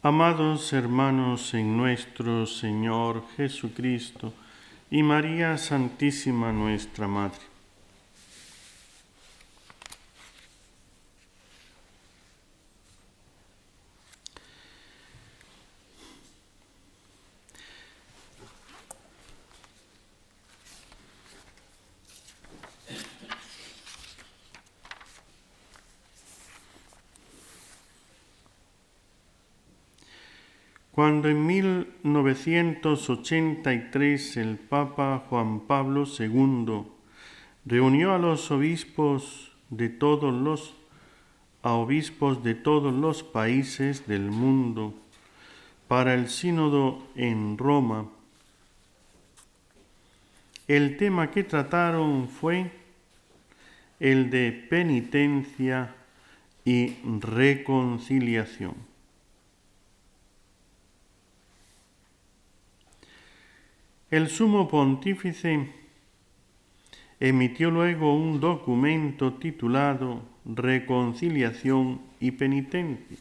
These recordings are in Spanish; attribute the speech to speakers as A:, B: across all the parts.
A: Amados hermanos en nuestro Señor Jesucristo y María Santísima nuestra Madre. Cuando en 1983 el Papa Juan Pablo II reunió a los obispos de todos los países del mundo para el sínodo en Roma, el tema que trataron fue el de penitencia y reconciliación. El Sumo Pontífice emitió luego un documento titulado Reconciliación y Penitencia.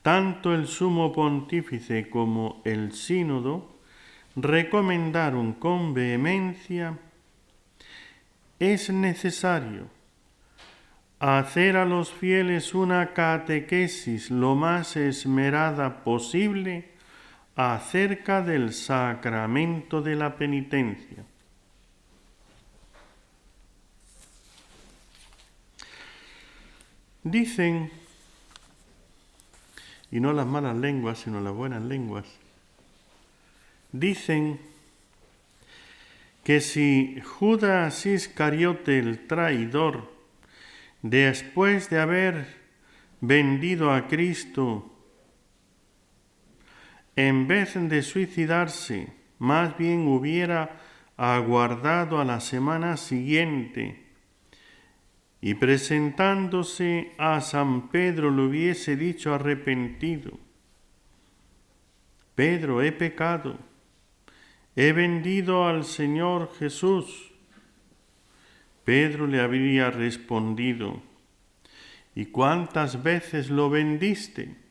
A: Tanto el Sumo Pontífice como el Sínodo recomendaron con vehemencia: es necesario hacer a los fieles una catequesis lo más esmerada posible acerca del sacramento de la penitencia. Dicen, y no las malas lenguas, sino las buenas lenguas, dicen que si Judas Iscariote, el traidor, después de haber vendido a Cristo, en vez de suicidarse, más bien hubiera aguardado a la semana siguiente y presentándose a San Pedro le hubiese dicho arrepentido: Pedro, he pecado, he vendido al Señor Jesús. Pedro le habría respondido: ¿y cuántas veces lo vendiste?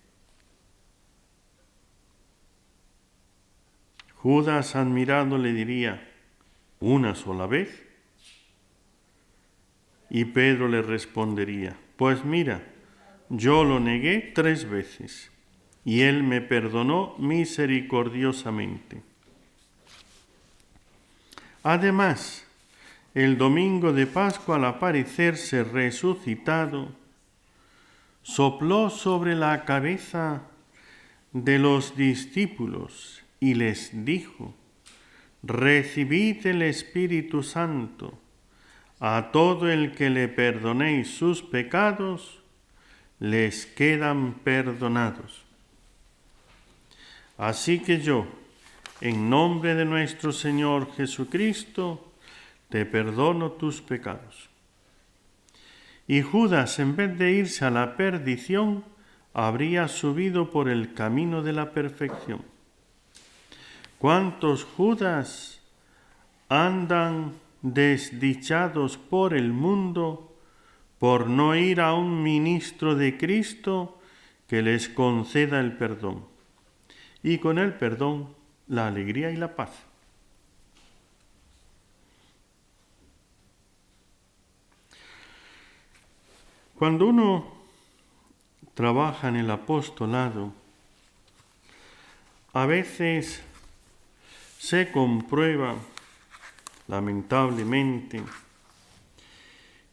A: Judas, admirado, le diría: ¿una sola vez? Y Pedro le respondería: pues mira, yo lo negué 3 veces y él me perdonó misericordiosamente. Además, el domingo de Pascua, al aparecerse resucitado, sopló sobre la cabeza de los discípulos y les dijo: recibid el Espíritu Santo. A todo el que le perdonéis sus pecados, les quedan perdonados. Así que yo, en nombre de nuestro Señor Jesucristo, te perdono tus pecados. Y Judas, en vez de irse a la perdición, habría subido por el camino de la perfección. ¿Cuántos Judas andan desdichados por el mundo por no ir a un ministro de Cristo que les conceda el perdón? Y con el perdón, la alegría y la paz. Cuando uno trabaja en el apostolado, a veces se comprueba, lamentablemente,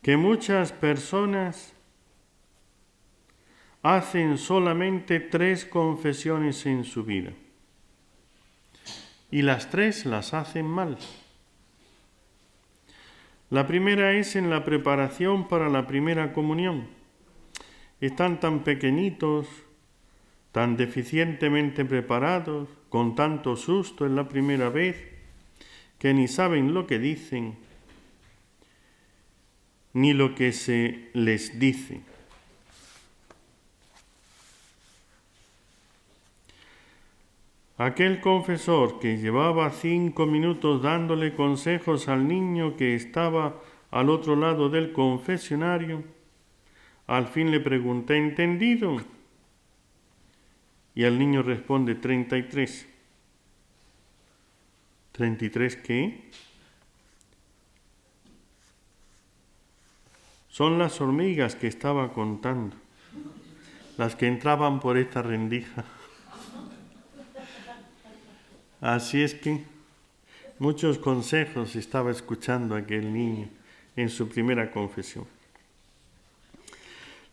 A: que muchas personas hacen solamente 3 confesiones en su vida y las 3 las hacen mal. La primera es en la preparación para la primera comunión. Están tan pequeñitos, tan deficientemente preparados, con tanto susto en la primera vez, que ni saben lo que dicen, ni lo que se les dice. Aquel confesor que llevaba 5 minutos dándole consejos al niño que estaba al otro lado del confesionario, Al fin le pregunta, ¿entendido? Y el niño responde, 33. ¿33 qué? Son las hormigas que estaba contando, las que entraban por esta rendija. Así es que muchos consejos estaba escuchando aquel niño en su primera confesión.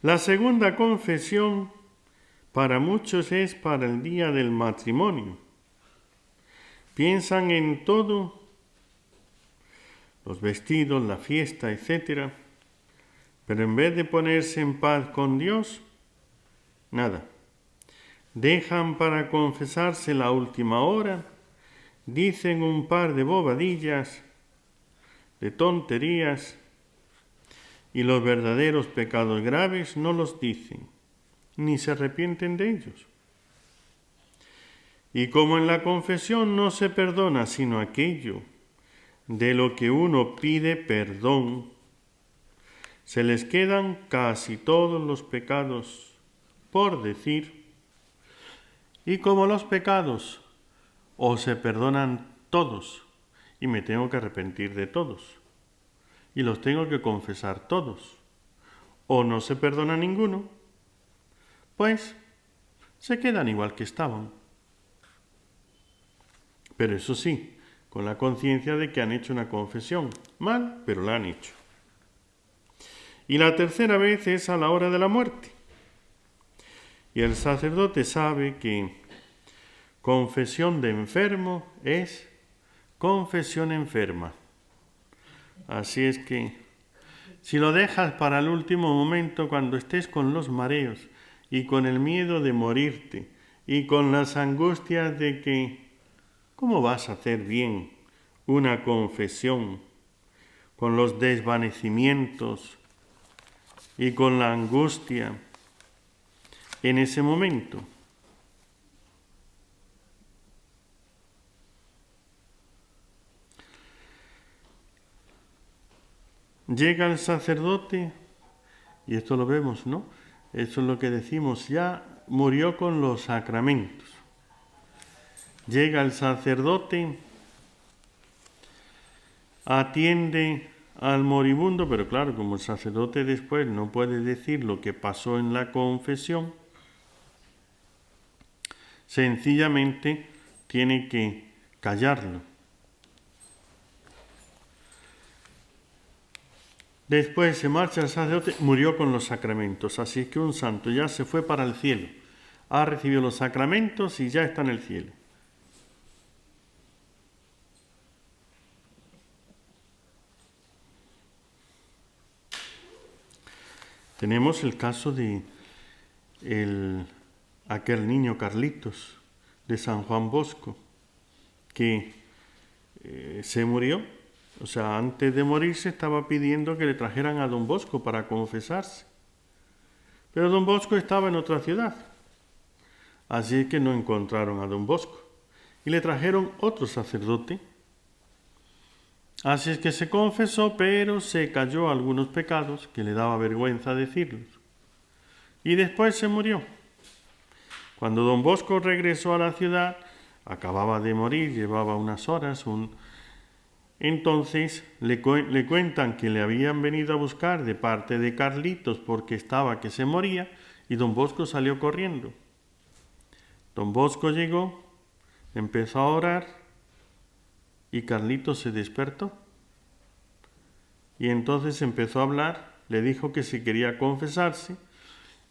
A: La segunda confesión para muchos es para el día del matrimonio. Piensan en todo, los vestidos, la fiesta, etc. Pero en vez de ponerse en paz con Dios, nada. Dejan para confesarse la última hora, dicen un par de bobadillas, de tonterías, y los verdaderos pecados graves no los dicen, ni se arrepienten de ellos. Y como en la confesión no se perdona sino aquello de lo que uno pide perdón, se les quedan casi todos los pecados por decir, y como los pecados o se perdonan todos, y me tengo que arrepentir de todos, y los tengo que confesar todos, o no se perdona ninguno, pues se quedan igual que estaban. Pero eso sí, con la conciencia de que han hecho una confesión, mal, pero la han hecho. Y la tercera vez es a la hora de la muerte. Y el sacerdote sabe que confesión de enfermo es confesión enferma. Así es que si lo dejas para el último momento, cuando estés con los mareos y con el miedo de morirte y con las angustias de que ¿cómo vas a hacer bien una confesión con los desvanecimientos y con la angustia en ese momento? Llega el sacerdote, y esto lo vemos, ¿no? Eso es lo que decimos, ya murió con los sacramentos. Llega el sacerdote, atiende al moribundo, pero claro, como el sacerdote después no puede decir lo que pasó en la confesión, sencillamente tiene que callarlo. Después se marcha el sacerdote, murió con los sacramentos, así que un santo ya se fue para el cielo, ha recibido los sacramentos y ya está en el cielo. Tenemos el caso de aquel niño Carlitos de San Juan Bosco, que se murió. O sea, antes de morirse estaba pidiendo que le trajeran a don Bosco para confesarse. Pero don Bosco estaba en otra ciudad. Así que no encontraron a don Bosco. Y le trajeron otro sacerdote. Así es que se confesó, pero se cayó algunos pecados que le daba vergüenza decirlos. Y después se murió. Cuando don Bosco regresó a la ciudad, acababa de morir, llevaba unas horas, Entonces le cuentan que le habían venido a buscar de parte de Carlitos porque estaba que se moría, y don Bosco salió corriendo. Don Bosco llegó, empezó a orar y Carlitos se despertó. Y entonces empezó a hablar, le dijo que si quería confesarse,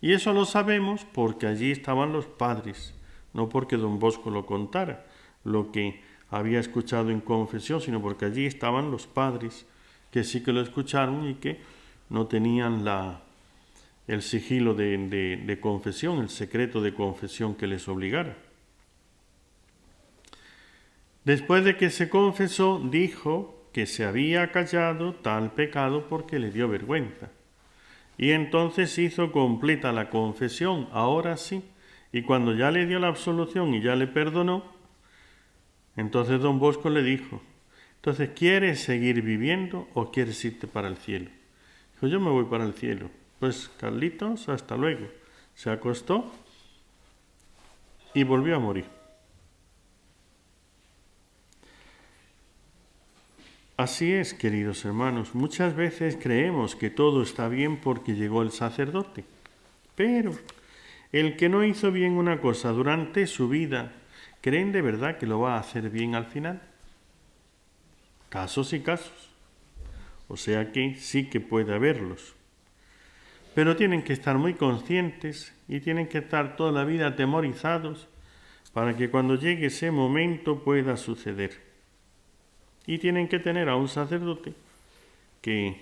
A: y eso lo sabemos porque allí estaban los padres, no porque don Bosco lo contara, lo que había escuchado en confesión, sino porque allí estaban los padres que sí que lo escucharon y que no tenían el sigilo de confesión, el secreto de confesión que les obligara. Después de que se confesó, dijo que se había callado tal pecado porque le dio vergüenza. Y entonces hizo completa la confesión, ahora sí, y cuando ya le dio la absolución y ya le perdonó, entonces don Bosco le dijo, entonces, ¿quieres seguir viviendo o quieres irte para el cielo? Dijo, yo me voy para el cielo. Pues Carlitos, hasta luego. Se acostó y volvió a morir. Así es, queridos hermanos, muchas veces creemos que todo está bien porque llegó el sacerdote, pero el que no hizo bien una cosa durante su vida, ¿creen de verdad que lo va a hacer bien al final? Casos y casos. O sea que sí que puede haberlos. Pero tienen que estar muy conscientes y tienen que estar toda la vida atemorizados para que cuando llegue ese momento pueda suceder. Y tienen que tener a un sacerdote que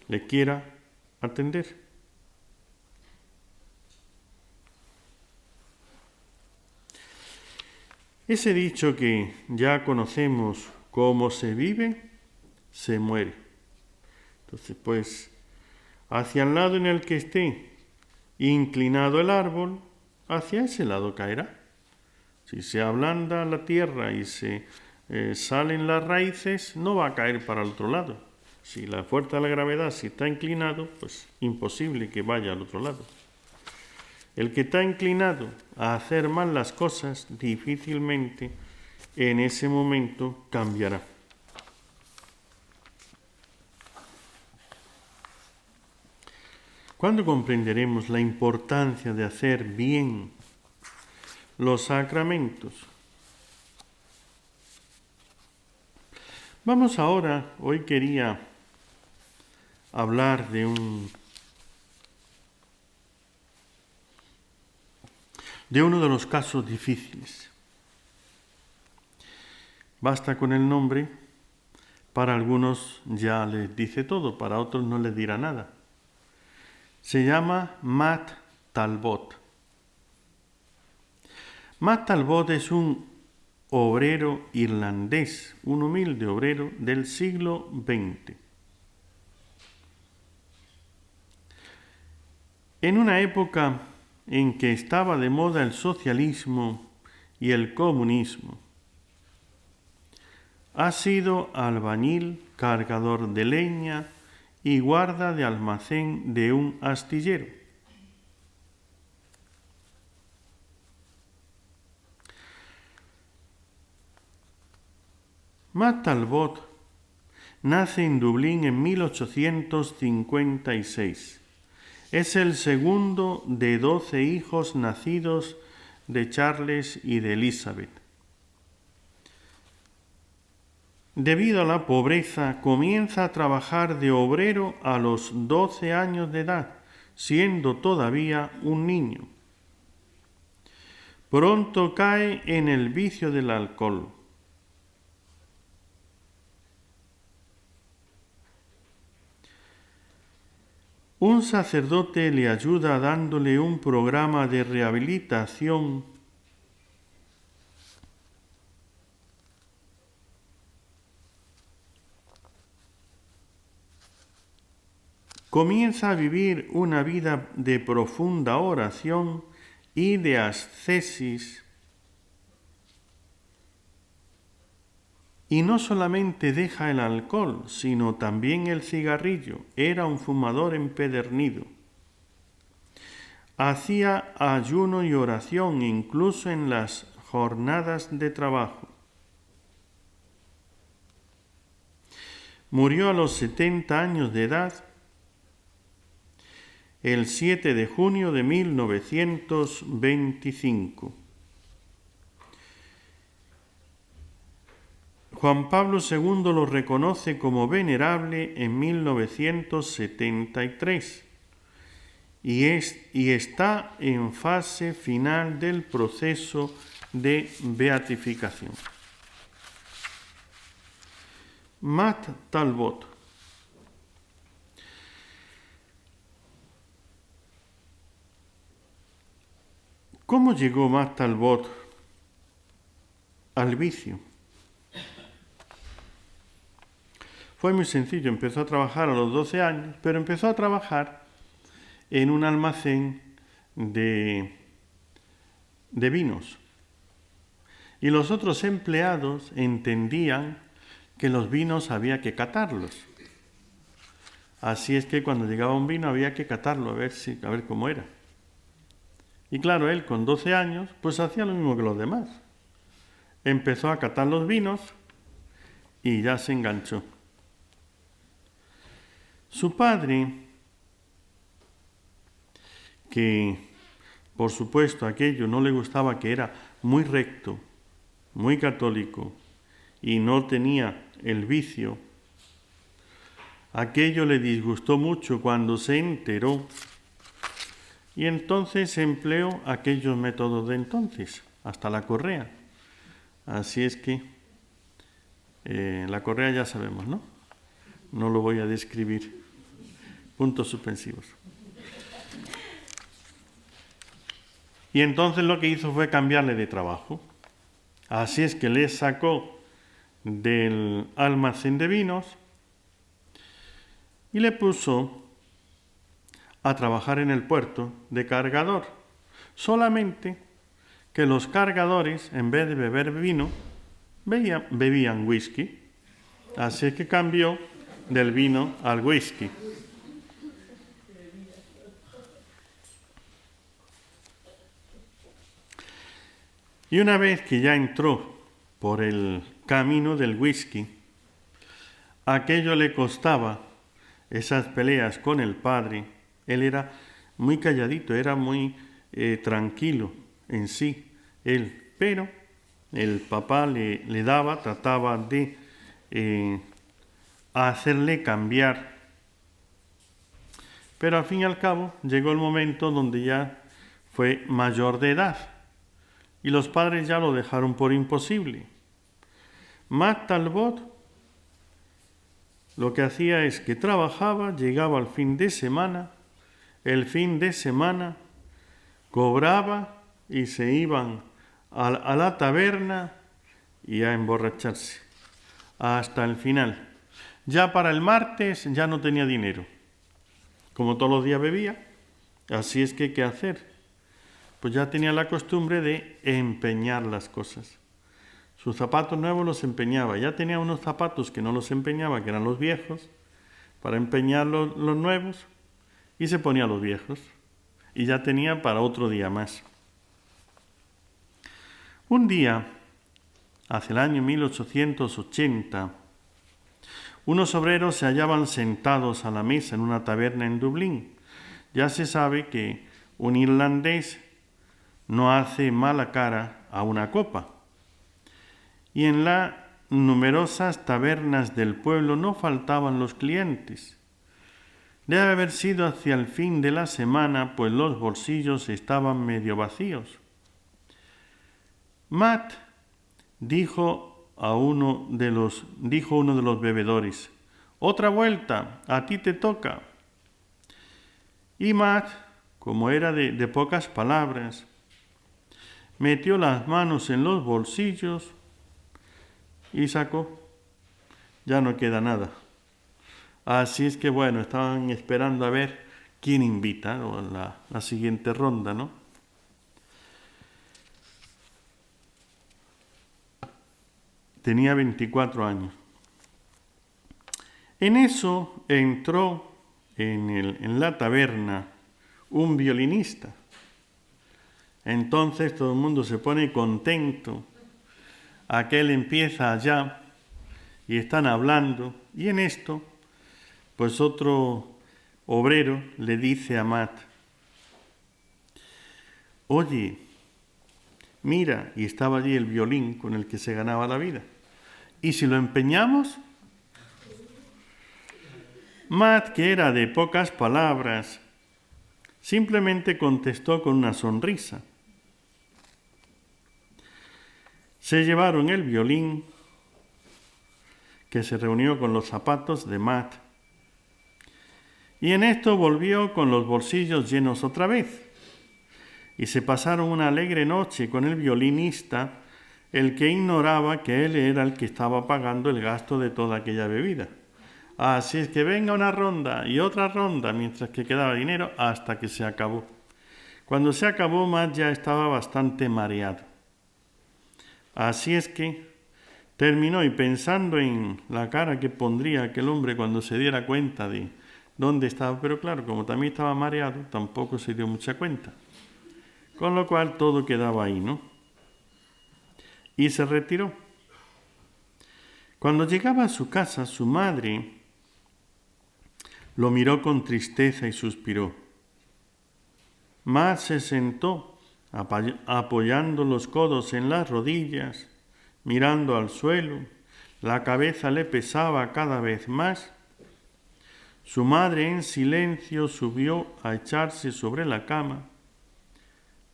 A: le quiera atender. Ese dicho que ya conocemos, cómo se vive, se muere. Entonces, pues, hacia el lado en el que esté inclinado el árbol, hacia ese lado caerá. Si se ablanda la tierra y se salen las raíces, no va a caer para el otro lado. Si la fuerza de la gravedad, si está inclinado, pues imposible que vaya al otro lado. El que está inclinado a hacer mal las cosas, difícilmente en ese momento cambiará. ¿Cuándo comprenderemos la importancia de hacer bien los sacramentos? Vamos ahora, hoy quería hablar de uno de los casos difíciles. Basta con el nombre, para algunos ya les dice todo, para otros no les dirá nada. Se llama Matt Talbot. Matt Talbot es un obrero irlandés, un humilde obrero del siglo XX. En una época en que estaba de moda el socialismo y el comunismo, ha sido albañil, cargador de leña y guarda de almacén de un astillero. Matt Talbot nace en Dublín en 1856. Es el segundo de 12 hijos nacidos de Charles y de Elizabeth. Debido a la pobreza, comienza a trabajar de obrero a los 12 años de edad, siendo todavía un niño. Pronto cae en el vicio del alcohol. Un sacerdote le ayuda dándole un programa de rehabilitación comienza a vivir una vida de profunda oración y de ascesis, y no solamente deja el alcohol, sino también el cigarrillo. Era un fumador empedernido. Hacía ayuno y oración incluso en las jornadas de trabajo. Murió a los 70 años de edad el 7 de junio de 1925. Juan Pablo II lo reconoce como venerable en 1973 y está en fase final del proceso de beatificación. Matt Talbot. ¿Cómo llegó Matt Talbot al vicio? Fue muy sencillo, empezó a trabajar a los 12 años, pero empezó a trabajar en un almacén de vinos. Y los otros empleados entendían que los vinos había que catarlos. Así es que cuando llegaba un vino había que catarlo, a ver cómo era. Y claro, él con 12 años, pues hacía lo mismo que los demás. Empezó a catar los vinos y ya se enganchó. Su padre, que por supuesto aquello no le gustaba, que era muy recto, muy católico y no tenía el vicio, aquello le disgustó mucho cuando se enteró y entonces empleó aquellos métodos de entonces, hasta la correa. Así es que la correa ya sabemos, ¿no? No lo voy a describir. Puntos suspensivos. Y entonces lo que hizo fue cambiarle de trabajo. Así es que le sacó del almacén de vinos y le puso a trabajar en el puerto de cargador. Solamente que los cargadores, en vez de beber vino, bebían whisky. Así es que cambió del vino al whisky. Y una vez que ya entró por el camino del whisky, aquello le costaba esas peleas con el padre. Él era muy calladito, era muy tranquilo en sí, él. Pero el papá le daba, trataba de hacerle cambiar. Pero al fin y al cabo llegó el momento donde ya fue mayor de edad y los padres ya lo dejaron por imposible. Matt Talbot lo que hacía es que trabajaba, llegaba al fin de semana, el fin de semana cobraba y se iban a la taberna y a emborracharse hasta el final. Ya para el martes ya no tenía dinero. Como todos los días bebía, así es que ¿qué hacer? Pues ya tenía la costumbre de empeñar las cosas. Sus zapatos nuevos los empeñaba. Ya tenía unos zapatos que no los empeñaba, que eran los viejos, para empeñar los nuevos, y se ponía los viejos. Y ya tenía para otro día más. Un día, hacia el año 1880, unos obreros se hallaban sentados a la mesa en una taberna en Dublín. Ya se sabe que un irlandés no hace mala cara a una copa. Y en las numerosas tabernas del pueblo no faltaban los clientes. Debe haber sido hacia el fin de la semana, pues los bolsillos estaban medio vacíos. Matt dijo uno de los bebedores: «Otra vuelta, a ti te toca». Y Matt, como era de pocas palabras, metió las manos en los bolsillos y sacó. Ya no queda nada. Así es que bueno, estaban esperando a ver quién invita, ¿no? la siguiente ronda, ¿no? Tenía 24 años. En eso entró en la taberna un violinista. Entonces todo el mundo se pone contento. Aquel empieza allá y están hablando. Y en esto, pues otro obrero le dice a Matt: «Oye, mira», y estaba allí el violín con el que se ganaba la vida, «¿y si lo empeñamos?». Matt, que era de pocas palabras, simplemente contestó con una sonrisa. Se llevaron el violín, que se reunió con los zapatos de Matt, y en esto volvió con los bolsillos llenos otra vez, y se pasaron una alegre noche con el violinista, el que ignoraba que él era el que estaba pagando el gasto de toda aquella bebida. Así es que venga una ronda y otra ronda, mientras que quedaba dinero, hasta que se acabó. Cuando se acabó, Matt ya estaba bastante mareado. Así es que terminó, y pensando en la cara que pondría aquel hombre cuando se diera cuenta de dónde estaba, pero claro, como también estaba mareado, tampoco se dio mucha cuenta. Con lo cual todo quedaba ahí, ¿no? Y se retiró. Cuando llegaba a su casa, su madre lo miró con tristeza y suspiró. Mat se sentó, apoyando los codos en las rodillas, mirando al suelo. La cabeza le pesaba cada vez más. Su madre en silencio subió a echarse sobre la cama,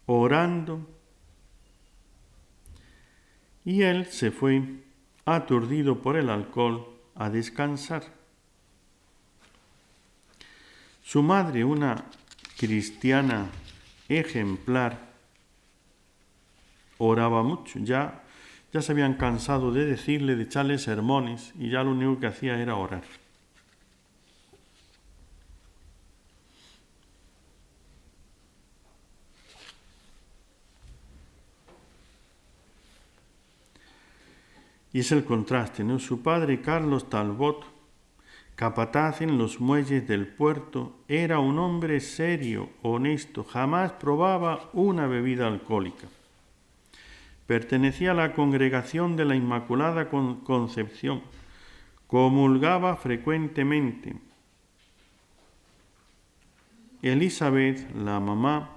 A: orando, y él se fue, aturdido por el alcohol, a descansar. Su madre, una cristiana ejemplar, oraba mucho. Ya se habían cansado de decirle, de echarle sermones, y ya lo único que hacía era orar. Y es el contraste, ¿no? Su padre, Carlos Talbot, capataz en los muelles del puerto, era un hombre serio, honesto, jamás probaba una bebida alcohólica. Pertenecía a la congregación de la Inmaculada Concepción, comulgaba frecuentemente. Elizabeth, la mamá,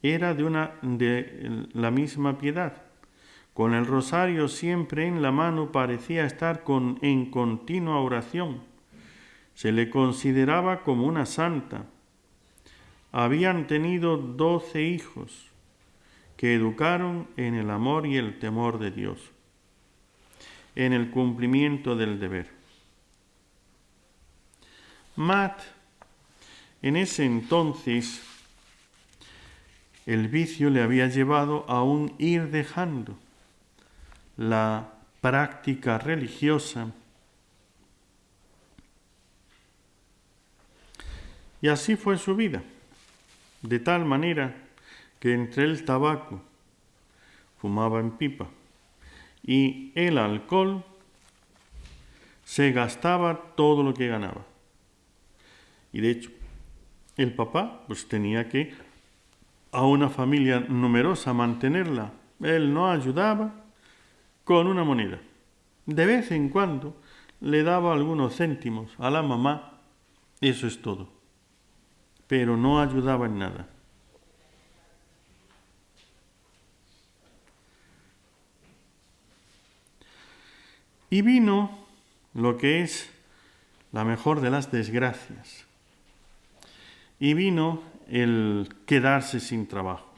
A: era de la misma piedad. Con el rosario siempre en la mano parecía estar en continua oración. Se le consideraba como una santa. Habían tenido 12 hijos que educaron en el amor y el temor de Dios, en el cumplimiento del deber. Mat, en ese entonces, el vicio le había llevado a un ir dejando la práctica religiosa. Y así fue su vida, de tal manera que entre el tabaco, fumaba en pipa, y el alcohol, se gastaba todo lo que ganaba. Y de hecho, el papá pues tenía que a una familia numerosa mantenerla. Él no ayudaba con una moneda. De vez en cuando le daba algunos céntimos a la mamá, eso es todo. Pero no ayudaba en nada. Y vino lo que es la mejor de las desgracias. Y vino el quedarse sin trabajo.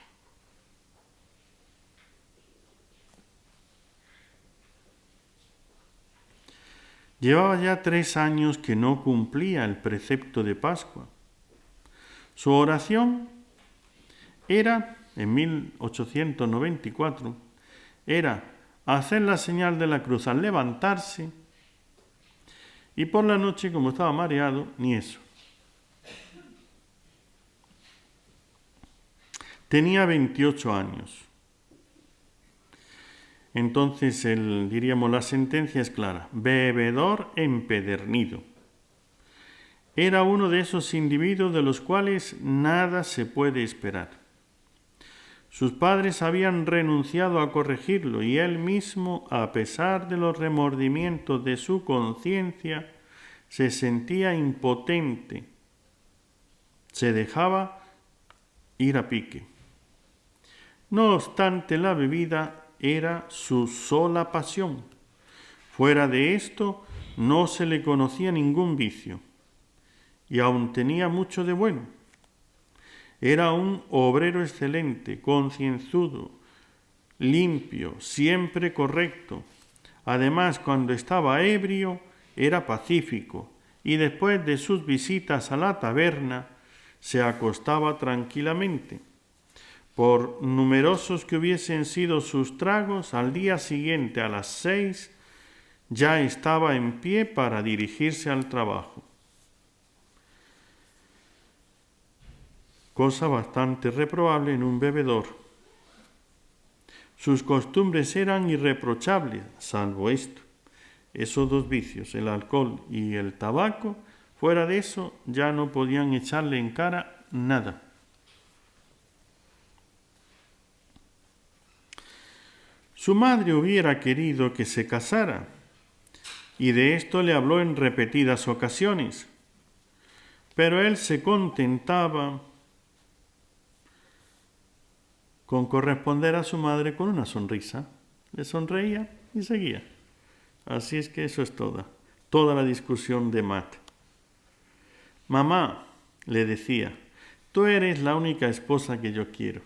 A: Llevaba ya 3 años que no cumplía el precepto de Pascua. Su oración era, en 1894, era hacer la señal de la cruz al levantarse, y por la noche, como estaba mareado, ni eso. Tenía 28 años. Entonces, diríamos, la sentencia es clara: bebedor empedernido. Era uno de esos individuos de los cuales nada se puede esperar. Sus padres habían renunciado a corregirlo y él mismo, a pesar de los remordimientos de su conciencia, se sentía impotente. Se dejaba ir a pique. No obstante, la bebida era su sola pasión. Fuera de esto, no se le conocía ningún vicio. Y aún tenía mucho de bueno. Era un obrero excelente, concienzudo, limpio, siempre correcto. Además, cuando estaba ebrio, era pacífico, y después de sus visitas a la taberna, se acostaba tranquilamente. Por numerosos que hubiesen sido sus tragos, al día siguiente a las 6 ya estaba en pie para dirigirse al trabajo. Cosa bastante reprobable en un bebedor. Sus costumbres eran irreprochables, salvo esto. Esos 2 vicios, el alcohol y el tabaco, Fuera de eso, ya no podían echarle en cara nada. Su madre hubiera querido que se casara, y de esto le habló en repetidas ocasiones, pero él se contentaba con corresponder a su madre con una sonrisa. Le sonreía y seguía. Así es que eso es toda la discusión de Matt. Mamá, le decía, tú eres la única esposa que yo quiero.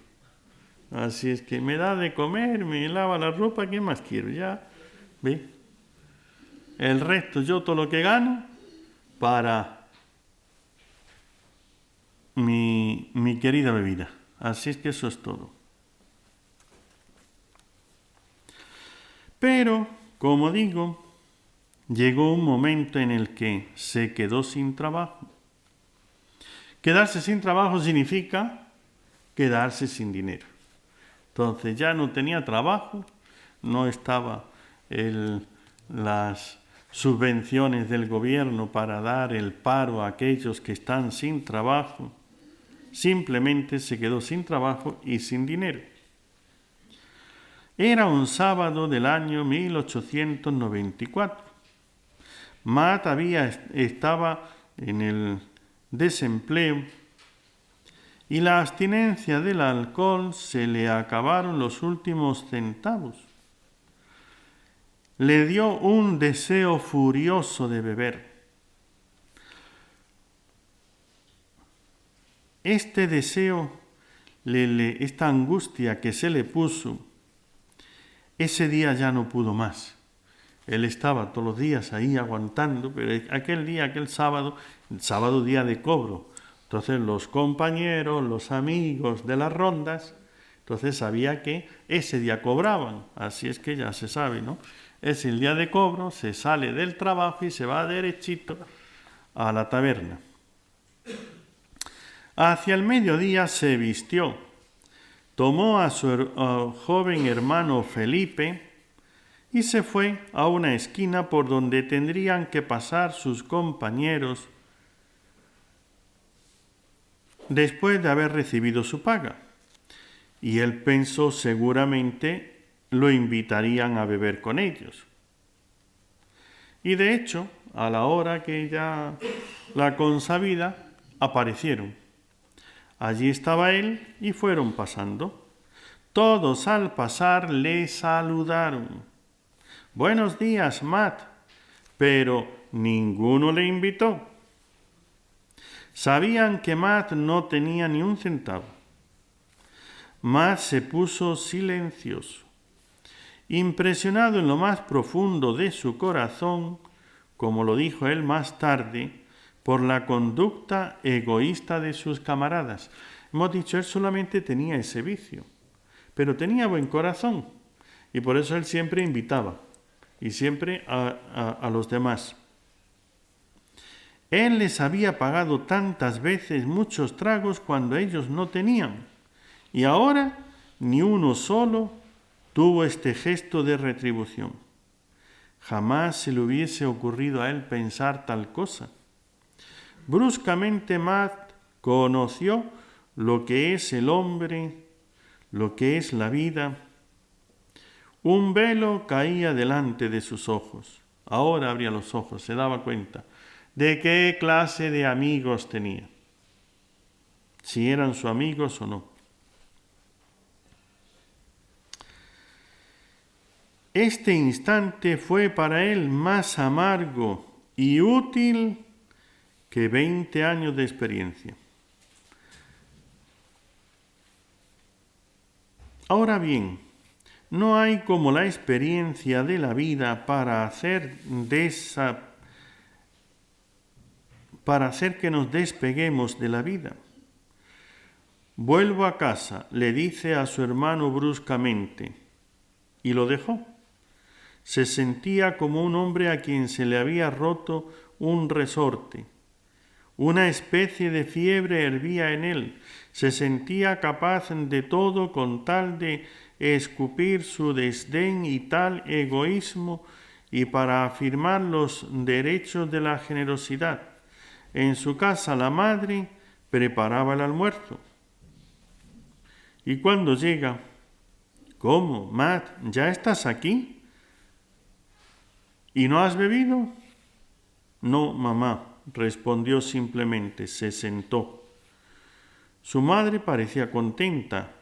A: Así es que me da de comer, me lava la ropa, ¿qué más quiero? Ya, ¿ve? El resto, yo todo lo que gano para mi querida bebida. Así es que eso es todo. Pero, como digo, llegó un momento en el que se quedó sin trabajo. Quedarse sin trabajo significa quedarse sin dinero. Entonces ya no tenía trabajo, no estaba las subvenciones del gobierno para dar el paro a aquellos que están sin trabajo. Simplemente se quedó sin trabajo y sin dinero. Era un sábado del año 1894. Matt estaba en el desempleo y la abstinencia del alcohol se le acabaron los últimos centavos. Le dio un deseo furioso de beber. Este deseo, esta angustia que se le puso, ese día ya no pudo más. Él estaba todos los días ahí aguantando, pero aquel sábado, el sábado día de cobro. Entonces los compañeros, los amigos de las rondas, entonces sabía que ese día cobraban. Así es que ya se sabe, ¿no? Es el día de cobro, se sale del trabajo y se va derechito a la taberna. Hacia el mediodía se vistió, tomó a su joven hermano Felipe y se fue a una esquina por donde tendrían que pasar sus compañeros después de haber recibido su paga. Y él pensó seguramente lo invitarían a beber con ellos. Y de hecho, a la hora que ya la consabida, aparecieron. Allí estaba él y fueron pasando. Todos al pasar le saludaron. Buenos días, Matt. Pero ninguno le invitó. Sabían que Matt no tenía ni un centavo. Matt se puso silencioso. Impresionado en lo más profundo de su corazón, como lo dijo él más tarde, por la conducta egoísta de sus camaradas. Hemos dicho, él solamente tenía ese vicio, pero tenía buen corazón, y por eso él siempre invitaba, y siempre a los demás. Él les había pagado tantas veces muchos tragos cuando ellos no tenían, y ahora ni uno solo tuvo este gesto de retribución. Jamás se le hubiese ocurrido a él pensar tal cosa. Bruscamente Matt conoció lo que es el hombre, lo que es la vida. Un velo caía delante de sus ojos. Ahora abría los ojos, se daba cuenta de qué clase de amigos tenía, si eran sus amigos o no. Este instante fue para él más amargo y útil que 20 años de experiencia. Ahora bien, no hay como la experiencia de la vida para hacer que nos despeguemos de la vida. Vuelvo a casa, le dice a su hermano bruscamente, y lo dejó. Se sentía como un hombre a quien se le había roto un resorte. Una especie de fiebre hervía en él. Se sentía capaz de todo con tal de escupir su desdén y tal egoísmo y para afirmar los derechos de la generosidad. en su casa la madre preparaba el almuerzo. Y cuando llega, ¿cómo, Matt? ¿Ya estás aquí? ¿Y no has bebido? No, mamá, respondió simplemente, se sentó. Su madre parecía contenta.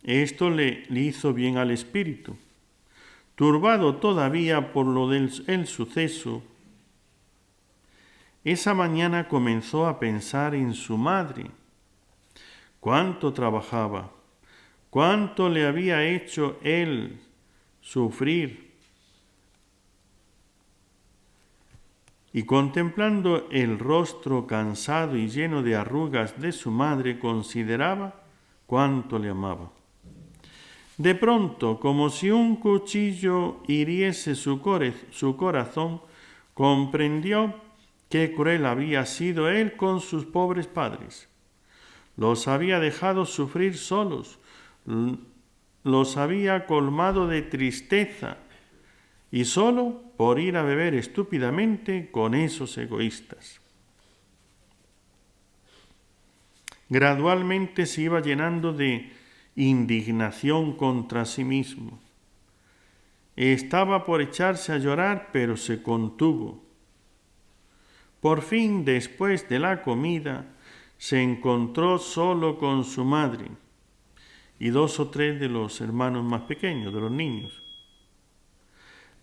A: Esto le hizo bien al espíritu. Turbado todavía por lo del suceso, esa mañana comenzó a pensar en su madre. Cuánto trabajaba, cuánto le había hecho él sufrir. Y contemplando el rostro cansado y lleno de arrugas de su madre, consideraba cuánto le amaba. De pronto, como si un cuchillo hiriese su corazón, comprendió qué cruel había sido él con sus pobres padres. Los había dejado sufrir solos, los había colmado de tristeza, y solo por ir a beber estúpidamente con esos egoístas. Gradualmente se iba llenando de indignación contra sí mismo. Estaba por echarse a llorar, pero se contuvo. Por fin, después de la comida, se encontró solo con su madre y 2 o 3 de los hermanos más pequeños, de los niños.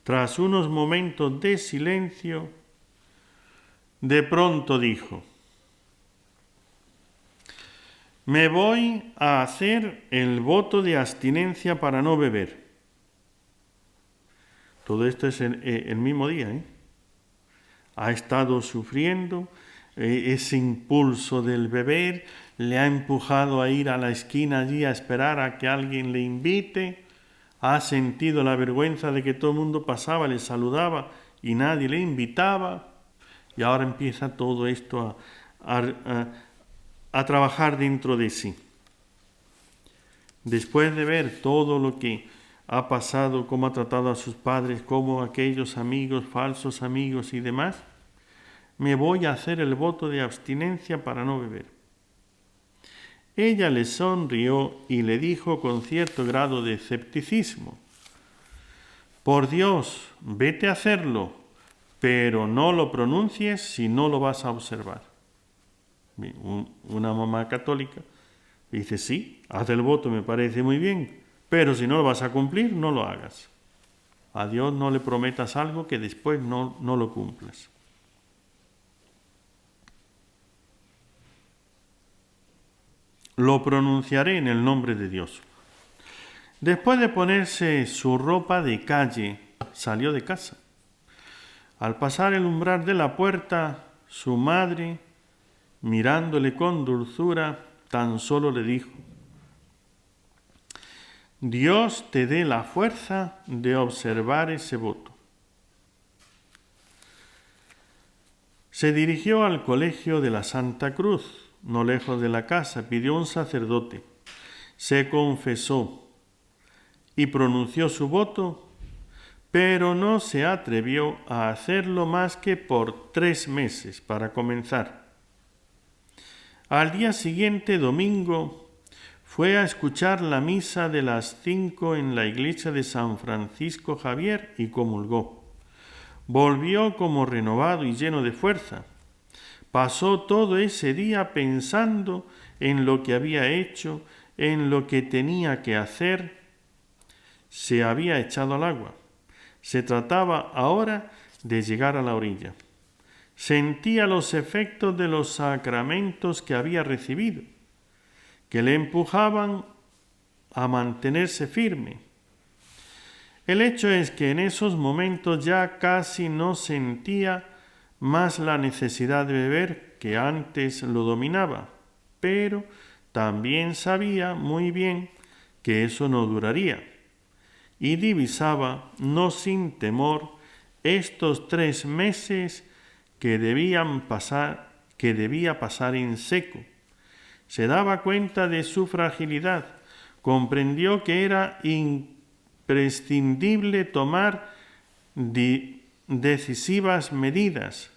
A: Tras unos momentos de silencio, de pronto dijo: me voy a hacer el voto de abstinencia para no beber. Todo esto es el mismo día, ¿eh? Ha estado sufriendo ese impulso del beber, le ha empujado a ir a la esquina allí a esperar a que alguien le invite. Ha sentido la vergüenza de que todo el mundo pasaba, le saludaba y nadie le invitaba. Y ahora empieza todo esto a trabajar dentro de sí. Después de ver todo lo que ha pasado, cómo ha tratado a sus padres, cómo aquellos amigos, falsos amigos y demás, me voy a hacer el voto de abstinencia para no beber. Ella le sonrió y le dijo con cierto grado de escepticismo: por Dios, vete a hacerlo, pero no lo pronuncies si no lo vas a observar. Una mamá católica dice: sí, haz el voto, me parece muy bien, pero si no lo vas a cumplir, no lo hagas. A Dios no le prometas algo que después no lo cumplas. Lo pronunciaré en el nombre de Dios. Después de ponerse su ropa de calle, salió de casa. Al pasar el umbral de la puerta, su madre, mirándole con dulzura, tan solo le dijo: Dios te dé la fuerza de observar ese voto. Se dirigió al colegio de la Santa Cruz, no lejos de la casa, pidió un sacerdote, se confesó y pronunció su voto, pero no se atrevió a hacerlo más que por 3 meses para comenzar. Al día siguiente, domingo, fue a escuchar la misa de las 5 en la iglesia de San Francisco Javier y comulgó. Volvió como renovado y lleno de fuerza. Pasó todo ese día pensando en lo que había hecho, en lo que tenía que hacer. Se había echado al agua. Se trataba ahora de llegar a la orilla. Sentía los efectos de los sacramentos que había recibido, que le empujaban a mantenerse firme. El hecho es que en esos momentos ya casi no sentía más la necesidad de beber, que antes lo dominaba, pero también sabía muy bien que eso no duraría, y divisaba, no sin temor, estos 3 meses que debía pasar en seco. Se daba cuenta de su fragilidad, comprendió que era imprescindible tomar decisivas medidas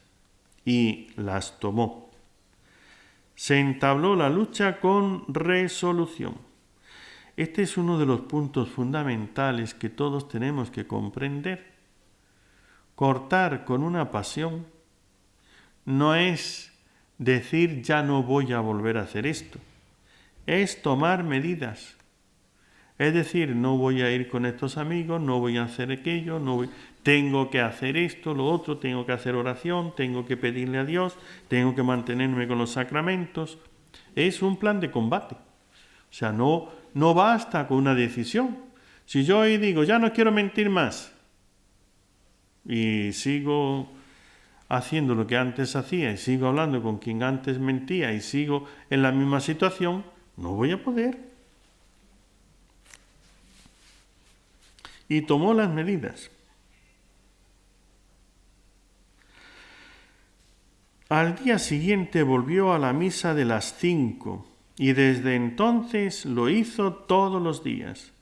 A: y las tomó. se entabló la lucha con resolución. Este es uno de los puntos fundamentales que todos tenemos que comprender. Cortar con una pasión no es decir ya no voy a volver a hacer esto. Es tomar medidas. Es decir, no voy a ir con estos amigos, no voy a hacer aquello, tengo que hacer esto, lo otro, tengo que hacer oración, tengo que pedirle a Dios, tengo que mantenerme con los sacramentos. Es un plan de combate. O sea, no basta con una decisión. Si yo hoy digo, ya no quiero mentir más, y sigo haciendo lo que antes hacía, y sigo hablando con quien antes mentía, y sigo en la misma situación, no voy a poder. Y tomó las medidas. Al día siguiente volvió a la misa de las 5 y desde entonces lo hizo todos los días,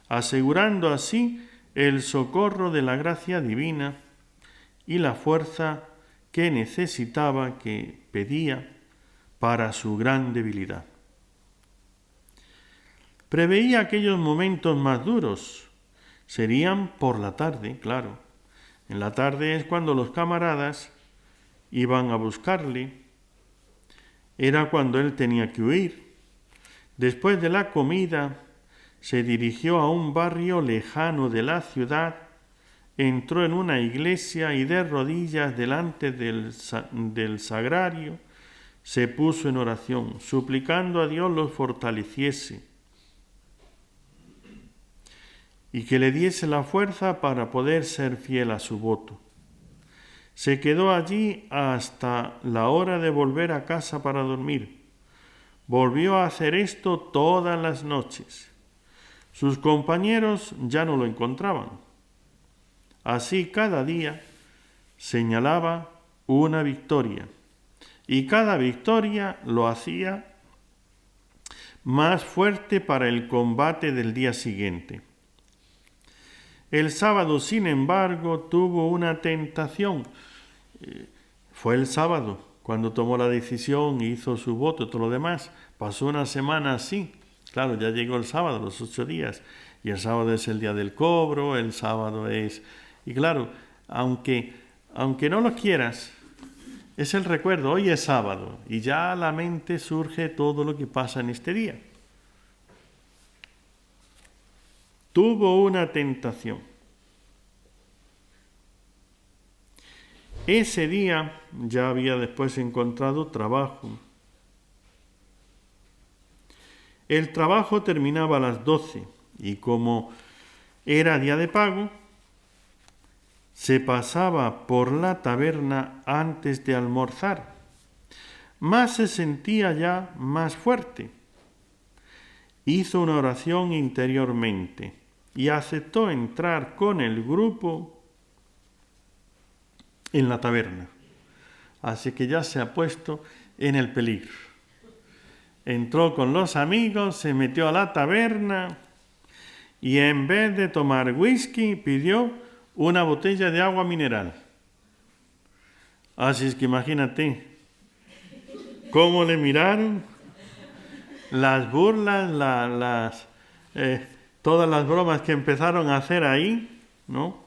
A: asegurando así el socorro de la gracia divina y la fuerza que necesitaba, que pedía para su gran debilidad. Preveía aquellos momentos más duros. Serían por la tarde, claro. En la tarde es cuando los camaradas iban a buscarle. Era cuando él tenía que huir. Después de la comida, se dirigió a un barrio lejano de la ciudad, entró en una iglesia y de rodillas delante del sagrario se puso en oración, suplicando a Dios los fortaleciese y que le diese la fuerza para poder ser fiel a su voto. Se quedó allí hasta la hora de volver a casa para dormir. Volvió a hacer esto todas las noches. Sus compañeros ya no lo encontraban. Así cada día señalaba una victoria y cada victoria lo hacía más fuerte para el combate del día siguiente. El sábado, sin embargo, tuvo una tentación. Fue el sábado cuando tomó la decisión, hizo su voto y todo lo demás. Pasó una semana así. Claro, ya llegó el sábado, los 8 días. Y el sábado es el día del cobro, el sábado es... Y claro, aunque no lo quieras, es el recuerdo, hoy es sábado. Y ya a la mente surge todo lo que pasa en este día. Tuvo una tentación. Ese día ya había después encontrado trabajo. El trabajo terminaba a las 12 y como era día de pago, se pasaba por la taberna antes de almorzar. Mas se sentía ya más fuerte. Hizo una oración interiormente y aceptó entrar con el grupo en la taberna. Así que ya se ha puesto en el peligro. Entró con los amigos, se metió a la taberna y en vez de tomar whisky pidió una botella de agua mineral. Así es que imagínate cómo le miraron, las burlas, todas las bromas que empezaron a hacer ahí, ¿no?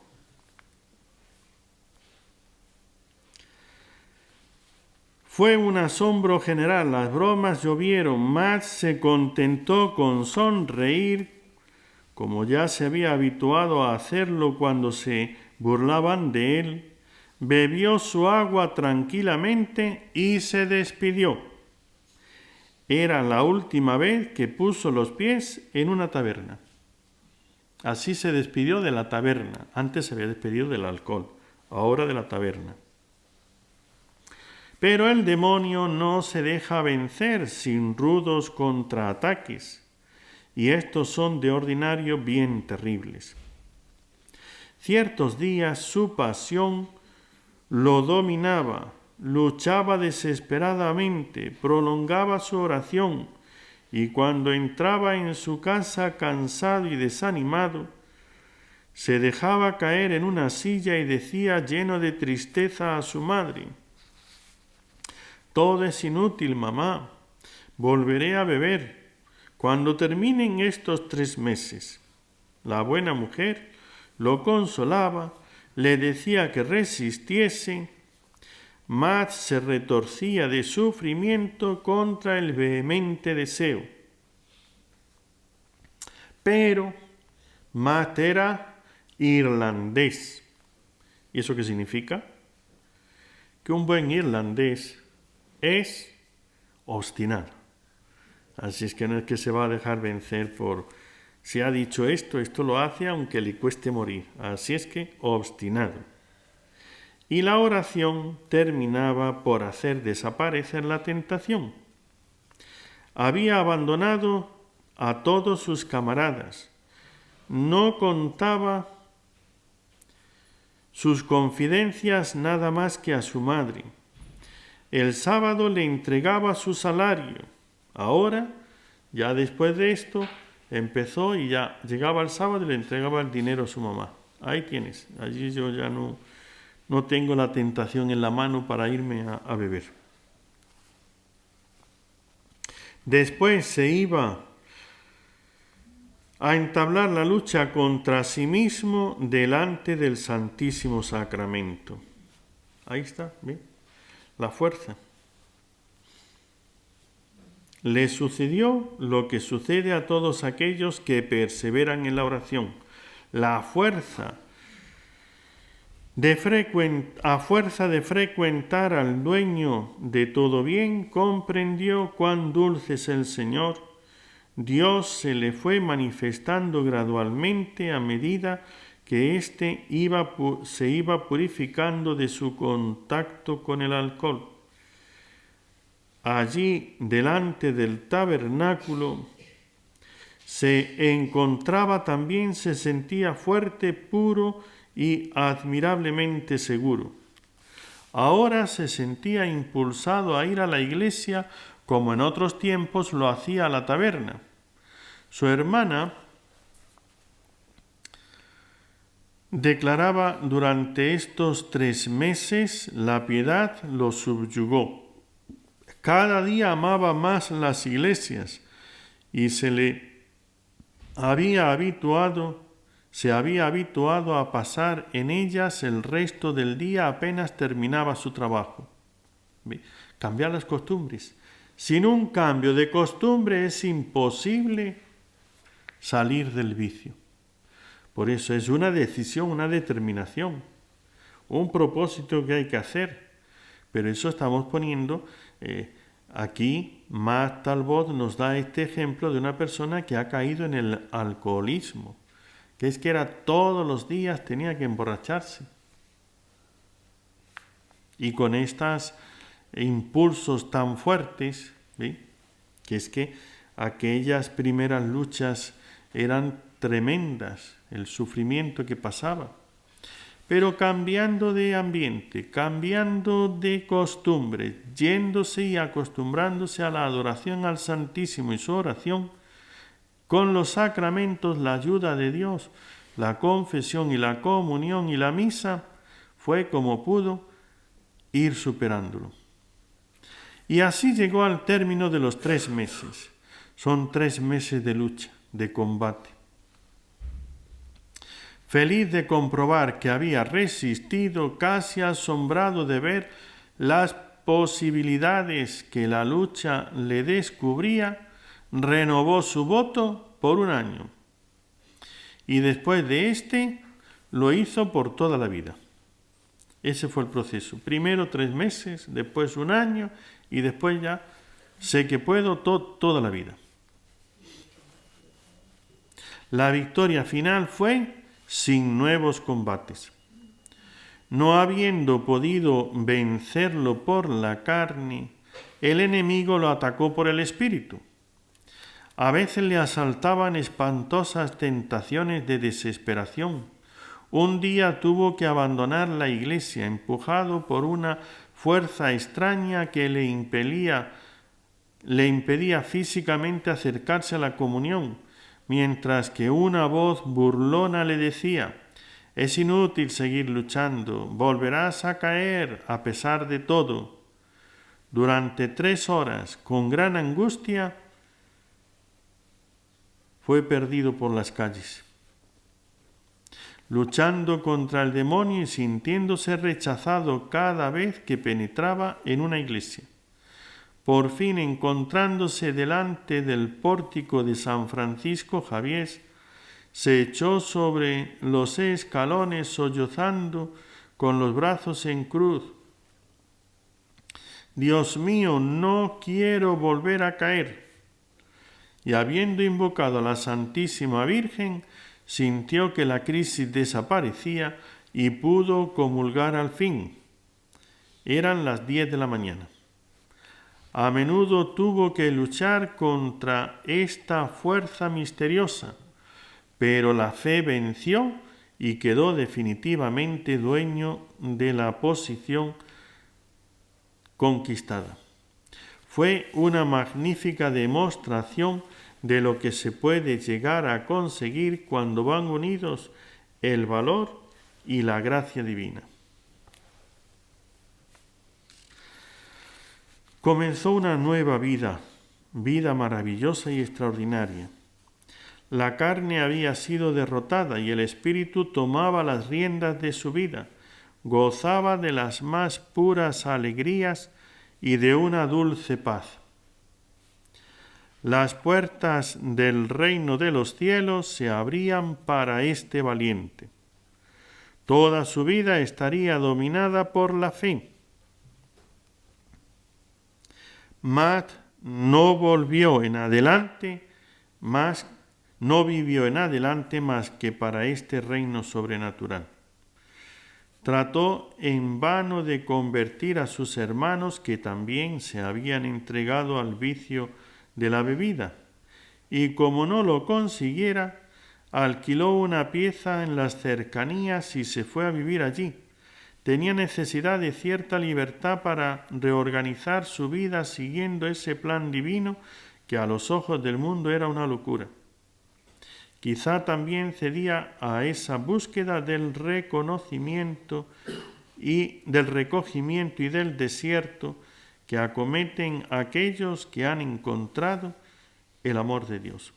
A: Fue un asombro general, las bromas llovieron, mas se contentó con sonreír, como ya se había habituado a hacerlo cuando se burlaban de él, bebió su agua tranquilamente y se despidió. Era la última vez que puso los pies en una taberna. Así se despidió de la taberna. Antes se había despedido del alcohol, ahora de la taberna. Pero el demonio no se deja vencer sin rudos contraataques, y estos son de ordinario bien terribles. Ciertos días su pasión lo dominaba, luchaba desesperadamente, prolongaba su oración, y cuando entraba en su casa cansado y desanimado, se dejaba caer en una silla y decía lleno de tristeza a su madre: Todo es inútil, mamá. Volveré a beber cuando terminen estos 3 meses. La buena mujer lo consolaba, le decía que resistiese. Matt se retorcía de sufrimiento contra el vehemente deseo. Pero Matt era irlandés. ¿Y eso qué significa? Que un buen irlandés es obstinado. Así es que no es que se va a dejar vencer por si ha dicho esto lo hace aunque le cueste morir. Así es que obstinado. Y la oración terminaba por hacer desaparecer la tentación. Había abandonado a todos sus camaradas. No contaba sus confidencias nada más que a su madre. El sábado le entregaba su salario. Ahora, ya después de esto, empezó y ya llegaba el sábado y le entregaba el dinero a su mamá. Ahí tienes. Allí yo ya no tengo la tentación en la mano para irme a beber. Después se iba a entablar la lucha contra sí mismo delante del Santísimo Sacramento. Ahí está, ¿bien? La fuerza. Le sucedió lo que sucede a todos aquellos que perseveran en la oración. La fuerza a fuerza de frecuentar al dueño de todo bien, comprendió cuán dulce es el Señor. Dios se le fue manifestando gradualmente a medida que éste se iba purificando de su contacto con el alcohol. Allí, delante del tabernáculo, se encontraba también, se sentía fuerte, puro y admirablemente seguro. Ahora se sentía impulsado a ir a la iglesia como en otros tiempos lo hacía a la taberna. Su hermana declaraba: durante estos 3 meses la piedad lo subyugó. Cada día amaba más las iglesias y se había habituado a pasar en ellas el resto del día apenas terminaba su trabajo. Cambiar las costumbres. Sin un cambio de costumbre es imposible salir del vicio. Por eso es una decisión, una determinación, un propósito que hay que hacer. Pero eso estamos poniendo aquí. Matt Talbot nos da este ejemplo de una persona que ha caído en el alcoholismo, que es que era todos los días tenía que emborracharse. Y con estos impulsos tan fuertes, ¿sí?, que es que aquellas primeras luchas eran tremendas, el sufrimiento que pasaba. Pero cambiando de ambiente, cambiando de costumbre, yéndose y acostumbrándose a la adoración al Santísimo y su oración, con los sacramentos, la ayuda de Dios, la confesión y la comunión y la misa, fue como pudo ir superándolo. Y así llegó al término de los 3 meses. Son 3 meses de lucha, de combate. Feliz de comprobar que había resistido, casi asombrado de ver las posibilidades que la lucha le descubría, renovó su voto por 1 año. Y después de este, lo hizo por toda la vida. Ese fue el proceso. Primero 3 meses, después 1 año y después ya sé que puedo toda la vida. La victoria final fue sin nuevos combates. No habiendo podido vencerlo por la carne, el enemigo lo atacó por el espíritu. A veces le asaltaban espantosas tentaciones de desesperación. Un día tuvo que abandonar la iglesia, empujado por una fuerza extraña que le impedía físicamente acercarse a la comunión, mientras que una voz burlona le decía: es inútil seguir luchando, volverás a caer a pesar de todo. durante 3 horas con gran angustia, fue perdido por las calles, luchando contra el demonio y sintiéndose rechazado cada vez que penetraba en una iglesia. Por fin, encontrándose delante del pórtico de San Francisco Javier, se echó sobre los escalones sollozando con los brazos en cruz. Dios mío, no quiero volver a caer. Y habiendo invocado a la Santísima Virgen, sintió que la crisis desaparecía y pudo comulgar al fin. Eran las 10 de la mañana. A menudo tuvo que luchar contra esta fuerza misteriosa, pero la fe venció y quedó definitivamente dueño de la posición conquistada. Fue una magnífica demostración de lo que se puede llegar a conseguir cuando van unidos el valor y la gracia divina. Comenzó una nueva vida maravillosa y extraordinaria. La carne había sido derrotada y el espíritu tomaba las riendas de su vida, gozaba de las más puras alegrías y de una dulce paz. Las puertas del reino de los cielos se abrían para este valiente. Toda su vida estaría dominada por la fe. Matt no vivió en adelante más que para este reino sobrenatural. Trató en vano de convertir a sus hermanos que también se habían entregado al vicio de la bebida, y como no lo consiguiera, alquiló una pieza en las cercanías y se fue a vivir allí. Tenía necesidad de cierta libertad para reorganizar su vida siguiendo ese plan divino que a los ojos del mundo era una locura. Quizá también cedía a esa búsqueda del recogimiento y del desierto que acometen aquellos que han encontrado el amor de Dios.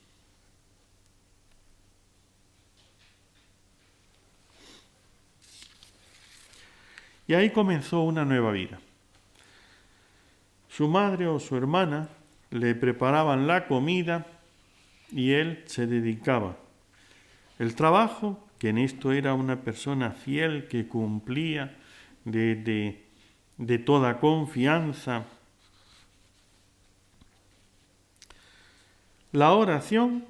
A: Y ahí comenzó una nueva vida. Su madre o su hermana le preparaban la comida y él se dedicaba. El trabajo, que en esto era una persona fiel que cumplía de toda confianza. La oración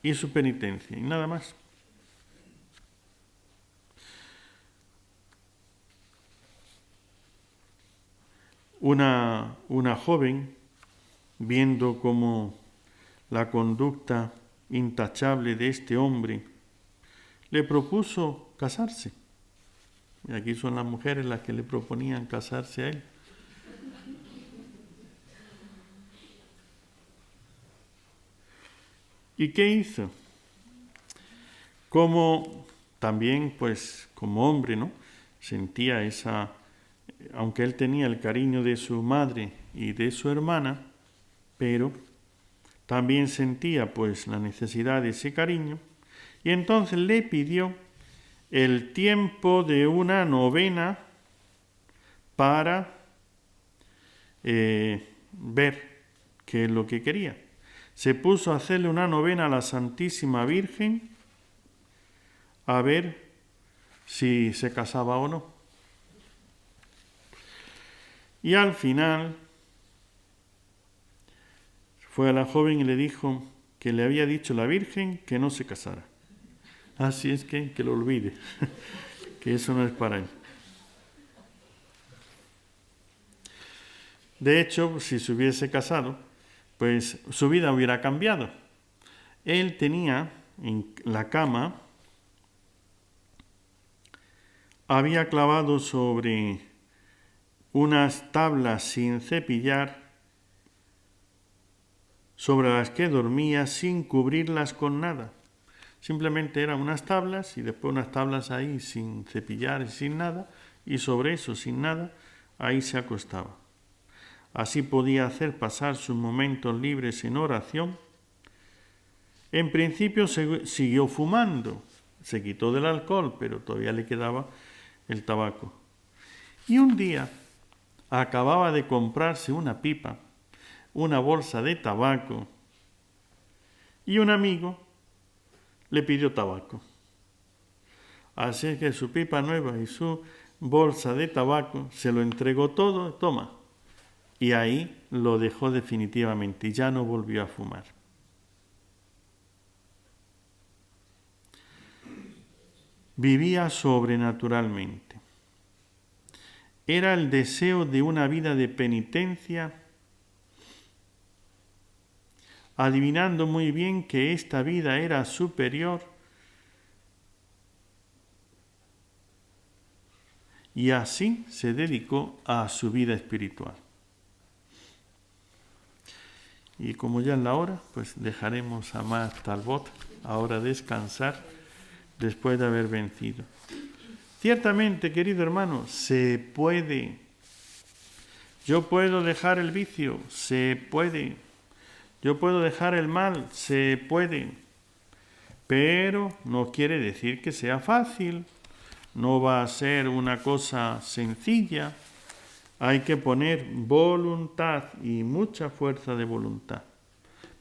A: y su penitencia, y nada más. Una joven, viendo cómo la conducta intachable de este hombre, le propuso casarse. Y aquí son las mujeres las que le proponían casarse a él. ¿Y qué hizo? Como también, pues, como hombre, ¿no? Sentía aunque él tenía el cariño de su madre y de su hermana, pero también sentía, pues, la necesidad de ese cariño, y entonces le pidió el tiempo de una novena para ver qué es lo que quería. Se puso a hacerle una novena a la Santísima Virgen a ver si se casaba o no. Y al final fue a la joven y le dijo que le había dicho la Virgen que no se casara. Así es que lo olvide, que eso no es para él. De hecho, si se hubiese casado, pues su vida hubiera cambiado. Él tenía en la cama, había clavado sobre unas tablas sin cepillar, sobre las que dormía sin cubrirlas con nada. Simplemente eran unas tablas y después unas tablas ahí sin cepillar y sin nada, y sobre eso, sin nada, ahí se acostaba. Así podía hacer pasar sus momentos libres en oración. En principio siguió fumando, se quitó del alcohol, pero todavía le quedaba el tabaco. Y un día acababa de comprarse una pipa, una bolsa de tabaco, y un amigo le pidió tabaco. Así es que su pipa nueva y su bolsa de tabaco se lo entregó todo, toma. Y ahí lo dejó definitivamente y ya no volvió a fumar. Vivía sobrenaturalmente. Era el deseo de una vida de penitencia, adivinando muy bien que esta vida era superior, y así se dedicó a su vida espiritual. Y como ya es la hora, pues dejaremos a Mar Talbot ahora descansar después de haber vencido. Ciertamente, querido hermano, se puede. Yo puedo dejar el vicio, se puede. Yo puedo dejar el mal, se puede. Pero no quiere decir que sea fácil. No va a ser una cosa sencilla. Hay que poner voluntad y mucha fuerza de voluntad.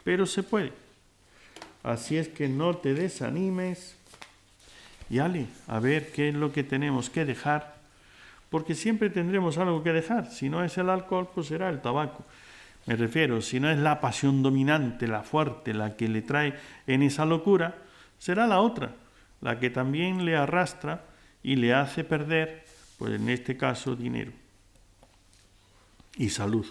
A: Pero se puede. Así es que no te desanimes. Y ale, a ver qué es lo que tenemos que dejar. Porque siempre tendremos algo que dejar. Si no es el alcohol, pues será el tabaco. Me refiero, si no es la pasión dominante, la fuerte, la que le trae en esa locura, será la otra, la que también le arrastra y le hace perder, pues en este caso, dinero y salud.